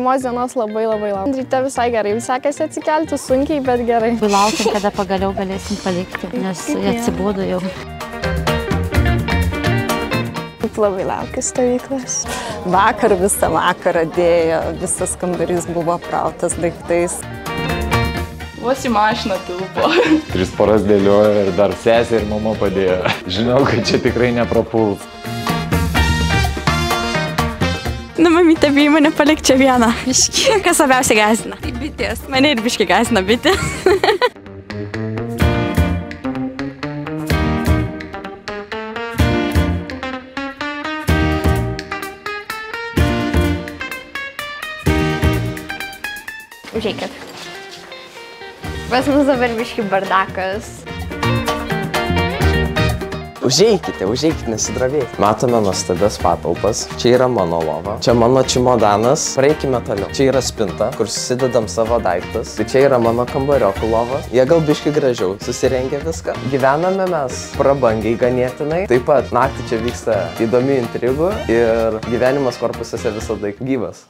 pirmos dienos labai laukiu. Ryte visai gerai, sekasi atsikelti sunkiai, bet gerai. Laukiam, kada pagaliau galėsim palikti, nes atsibodo jau. Labai laukiu stovyklas. Vakar visą vakarą dėjo, visas kambarys buvo aprautas daiktais. Vos į mašiną tilpo. 3 paras dėliojo ir dar sesė ir mama padėjo. Žinau, kad čia tikrai neprapuls. Nu, mamytė, bijai mane palik čia vieną. Biški. Kas labiausiai gąsdina? Tai bitės. Mane ir biški gąsdina bitė. Užeikit. Pas mus dabar biški bardakas. Užeikite, nesidravėkite. Matome nuostabias patalpas. Čia yra mano lova. Čia mano čimodanas. Praeikime toliau. Čia yra spinta, kur susidedam savo daiktus. Tai čia yra mano kambariokų lova. Jie gal biški gražiau susirengė viską. Gyvename mes prabangiai ganėtinai. Taip pat naktį čia vyksta įdomių intrigų ir gyvenimas korpusuose visada gyvas.